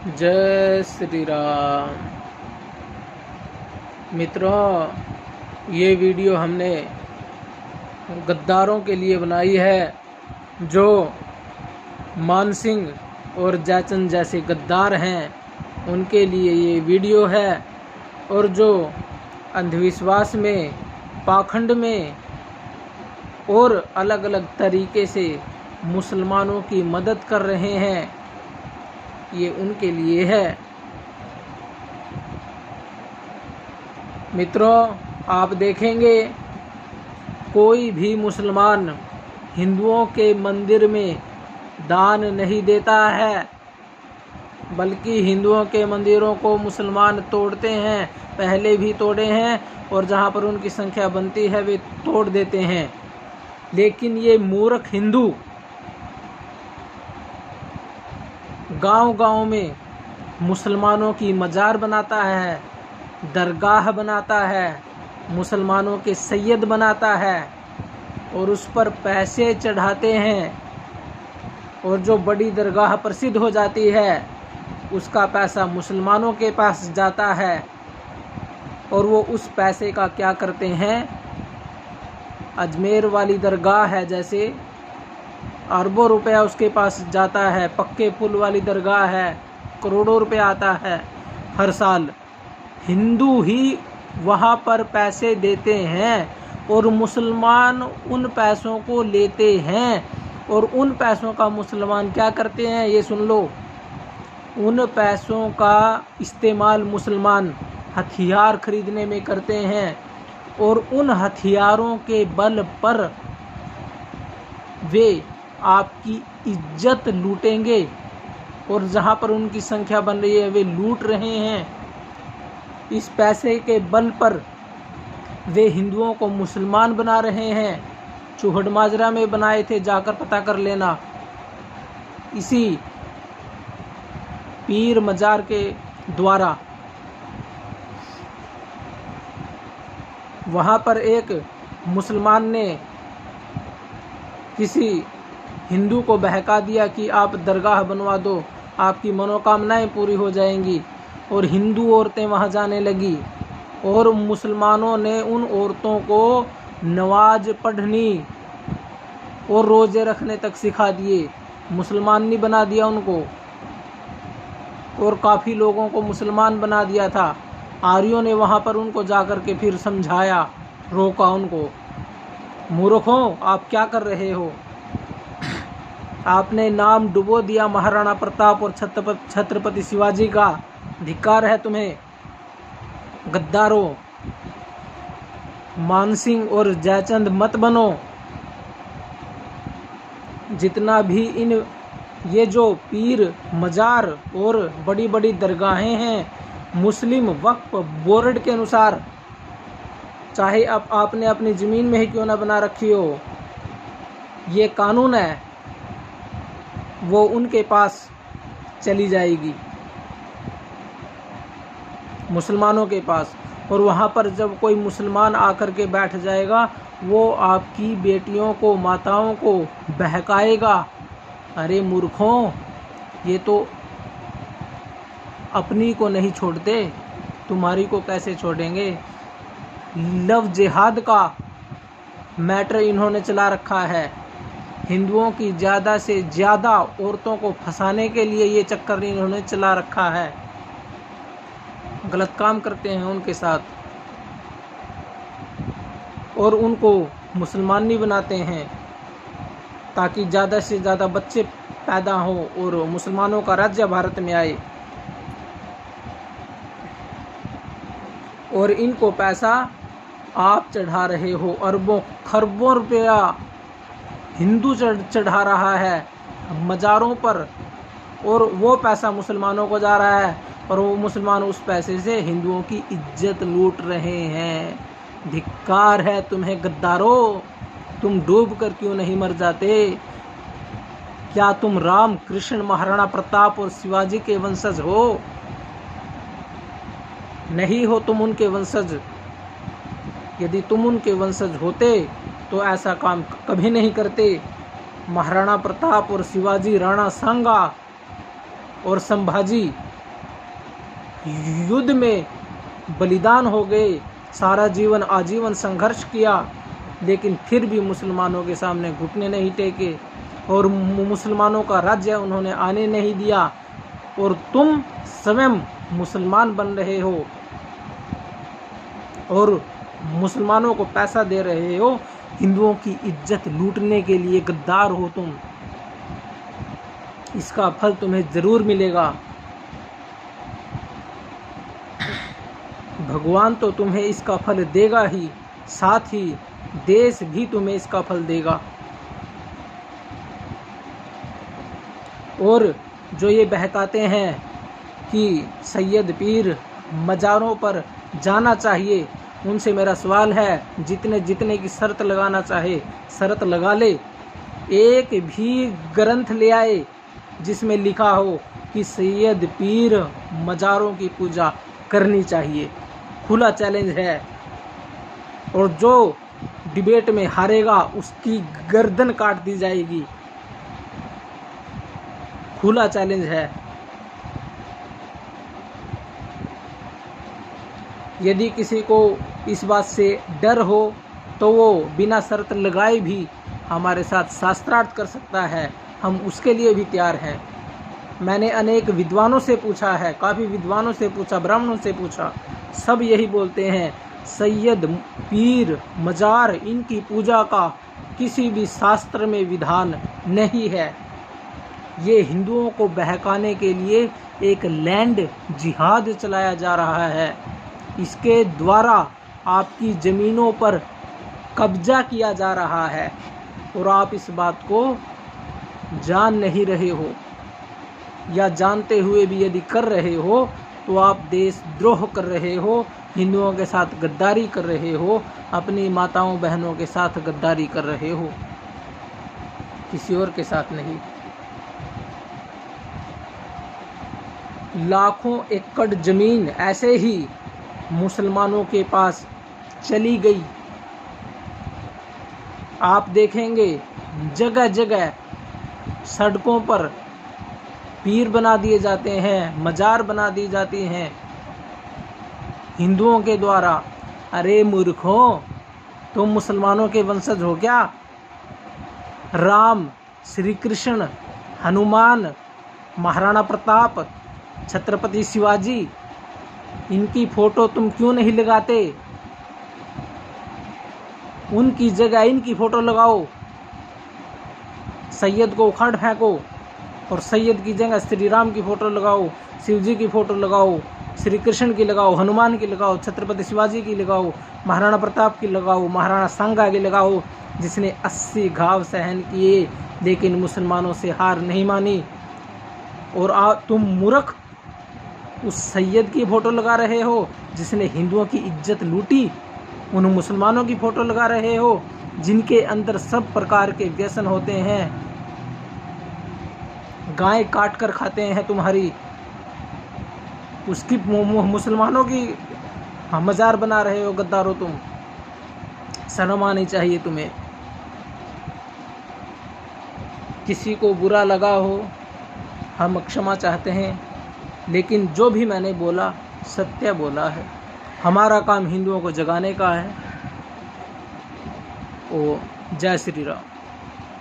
जय श्री राम। मित्रों, ये वीडियो हमने गद्दारों के लिए बनाई है जो मानसिंह और जयचंद जैसे गद्दार हैं, उनके लिए ये वीडियो है। और जो अंधविश्वास में, पाखंड में और अलग अलग तरीके से मुसलमानों की मदद कर रहे हैं, ये उनके लिए है। मित्रों, आप देखेंगे कोई भी मुसलमान हिंदुओं के मंदिर में दान नहीं देता है, बल्कि हिंदुओं के मंदिरों को मुसलमान तोड़ते हैं, पहले भी तोड़े हैं और जहाँ पर उनकी संख्या बनती है वे तोड़ देते हैं। लेकिन ये मूर्ख हिंदू गांव-गांव में मुसलमानों की मजार बनाता है, दरगाह बनाता है, मुसलमानों के सैयद बनाता है और उस पर पैसे चढ़ाते हैं। और जो बड़ी दरगाह प्रसिद्ध हो जाती है उसका पैसा मुसलमानों के पास जाता है और वो उस पैसे का क्या करते हैं। अजमेर वाली दरगाह है, जैसे अरबों रुपया उसके पास जाता है। पक्के पुल वाली दरगाह है, करोड़ों रुपया आता है हर साल। हिंदू ही वहाँ पर पैसे देते हैं और मुसलमान उन पैसों को लेते हैं। और उन पैसों का मुसलमान क्या करते हैं, ये सुन लो। उन पैसों का इस्तेमाल मुसलमान हथियार खरीदने में करते हैं और उन हथियारों के बल पर वे आपकी इज्जत लूटेंगे। और जहाँ पर उनकी संख्या बन रही है वे लूट रहे हैं। इस पैसे के बल पर वे हिंदुओं को मुसलमान बना रहे हैं। चूहड़ माजरा में बनाए थे, जाकर पता कर लेना। इसी पीर मजार के द्वारा वहाँ पर एक मुसलमान ने किसी हिंदू को बहका दिया कि आप दरगाह बनवा दो, आपकी मनोकामनाएं पूरी हो जाएंगी। और हिंदू औरतें वहां जाने लगी और मुसलमानों ने उन औरतों को नमाज पढ़नी और रोजे रखने तक सिखा दिए। मुसलमान नहीं बना दिया उनको, और काफ़ी लोगों को मुसलमान बना दिया था। आर्यों ने वहां पर उनको जाकर के फिर समझाया, रोका उनको। मूर्खों, आप क्या कर रहे हो? आपने नाम डुबो दिया महाराणा प्रताप और छत्रपति शिवाजी का। धिक्कार है तुम्हें। गद्दारों, मानसिंह और जयचंद मत बनो। जितना भी ये जो पीर मजार और बड़ी बड़ी दरगाहें हैं, मुस्लिम वक्फ बोर्ड के अनुसार, चाहे अब आपने अपनी ज़मीन में ही क्यों ना बना रखी हो, ये कानून है, वो उनके पास चली जाएगी, मुसलमानों के पास। और वहाँ पर जब कोई मुसलमान आकर के बैठ जाएगा, वो आपकी बेटियों को, माताओं को बहकाएगा। अरे मूर्खों, ये तो अपनी को नहीं छोड़ते, तुम्हारी को कैसे छोड़ेंगे। लव जिहाद का मैटर इन्होंने चला रखा है। हिंदुओं की ज़्यादा से ज़्यादा औरतों को फंसाने के लिए ये चक्कर इन्होंने चला रखा है। गलत काम करते हैं उनके साथ और उनको मुसलमान नहीं बनाते हैं, ताकि ज़्यादा से ज़्यादा बच्चे पैदा हों और मुसलमानों का राज्य भारत में आए। और इनको पैसा आप चढ़ा रहे हो, अरबों खरबों रुपया हिंदू चढ़ा रहा है मज़ारों पर, और वो पैसा मुसलमानों को जा रहा है और वो मुसलमान उस पैसे से हिंदुओं की इज्जत लूट रहे हैं। धिक्कार है तुम्हें गद्दारों। तुम डूब कर क्यों नहीं मर जाते? क्या तुम राम, कृष्ण, महाराणा प्रताप और शिवाजी के वंशज हो? नहीं हो तुम उनके वंशज। यदि तुम उनके वंशज होते तो ऐसा काम कभी नहीं करते। महाराणा प्रताप और शिवाजी, राणा सांगा और संभाजी युद्ध में बलिदान हो गए, सारा जीवन आजीवन संघर्ष किया, लेकिन फिर भी मुसलमानों के सामने घुटने नहीं टेके और मुसलमानों का राज्य उन्होंने आने नहीं दिया। और तुम स्वयं मुसलमान बन रहे हो और मुसलमानों को पैसा दे रहे हो, हिंदुओं की इज्जत लूटने के लिए गद्दार हो तुम। इसका फल तुम्हें जरूर मिलेगा। भगवान तो तुम्हें इसका फल देगा ही, साथ ही देश भी तुम्हें इसका फल देगा। और जो ये बहकाते हैं कि सैयद पीर मज़ारों पर जाना चाहिए, उनसे मेरा सवाल है, जितने जितने की शर्त लगाना चाहे शर्त लगा ले, एक भी ग्रंथ ले आए जिसमें लिखा हो कि सैयद पीर मज़ारों की पूजा करनी चाहिए। खुला चैलेंज है। और जो डिबेट में हारेगा उसकी गर्दन काट दी जाएगी। खुला चैलेंज है। यदि किसी को इस बात से डर हो तो वो बिना शर्त लगाए भी हमारे साथ शास्त्रार्थ कर सकता है, हम उसके लिए भी तैयार हैं। मैंने अनेक विद्वानों से पूछा है, काफ़ी विद्वानों से पूछा, ब्राह्मणों से पूछा, सब यही बोलते हैं सैयद पीर मज़ार इनकी पूजा का किसी भी शास्त्र में विधान नहीं है। ये हिंदुओं को बहकाने के लिए एक लैंड जिहाद चलाया जा रहा है। इसके द्वारा आपकी ज़मीनों पर कब्जा किया जा रहा है और आप इस बात को जान नहीं रहे हो, या जानते हुए भी यदि कर रहे हो तो आप देशद्रोह कर रहे हो, हिंदुओं के साथ गद्दारी कर रहे हो, अपनी माताओं बहनों के साथ गद्दारी कर रहे हो, किसी और के साथ नहीं। लाखों एकड़ ज़मीन ऐसे ही मुसलमानों के पास चली गई। आप देखेंगे जगह जगह सड़कों पर पीर बना दिए जाते हैं, मज़ार बना दी जाती हैं हिंदुओं के द्वारा। अरे मूर्खों, तुम मुसलमानों के वंशज हो क्या? राम, श्री कृष्ण, हनुमान, महाराणा प्रताप, छत्रपति शिवाजी, इनकी फ़ोटो तुम क्यों नहीं लगाते? उनकी जगह इनकी फ़ोटो लगाओ। सैयद को उखाड़ फेंको और सैयद की जगह श्री राम की फ़ोटो लगाओ, शिव जी की फ़ोटो लगाओ, श्री कृष्ण की लगाओ, हनुमान की लगाओ, छत्रपति शिवाजी की लगाओ, महाराणा प्रताप की लगाओ, महाराणा सांगा की लगाओ, जिसने 80 घाव सहन किए लेकिन मुसलमानों से हार नहीं मानी। और तुम मूर्ख उस सैयद की फ़ोटो लगा रहे हो जिसने हिंदुओं की इज्जत लूटी, उन मुसलमानों की फ़ोटो लगा रहे हो जिनके अंदर सब प्रकार के व्यसन होते हैं, गाय काट कर खाते हैं तुम्हारी, उसकी मुसलमानों की मज़ार बना रहे हो। गद्दारो तुम, शर्म आनी चाहिए तुम्हें। किसी को बुरा लगा हो हम क्षमा चाहते हैं, लेकिन जो भी मैंने बोला सत्य बोला है। हमारा काम हिंदुओं को जगाने का है। ओ जय श्री राम।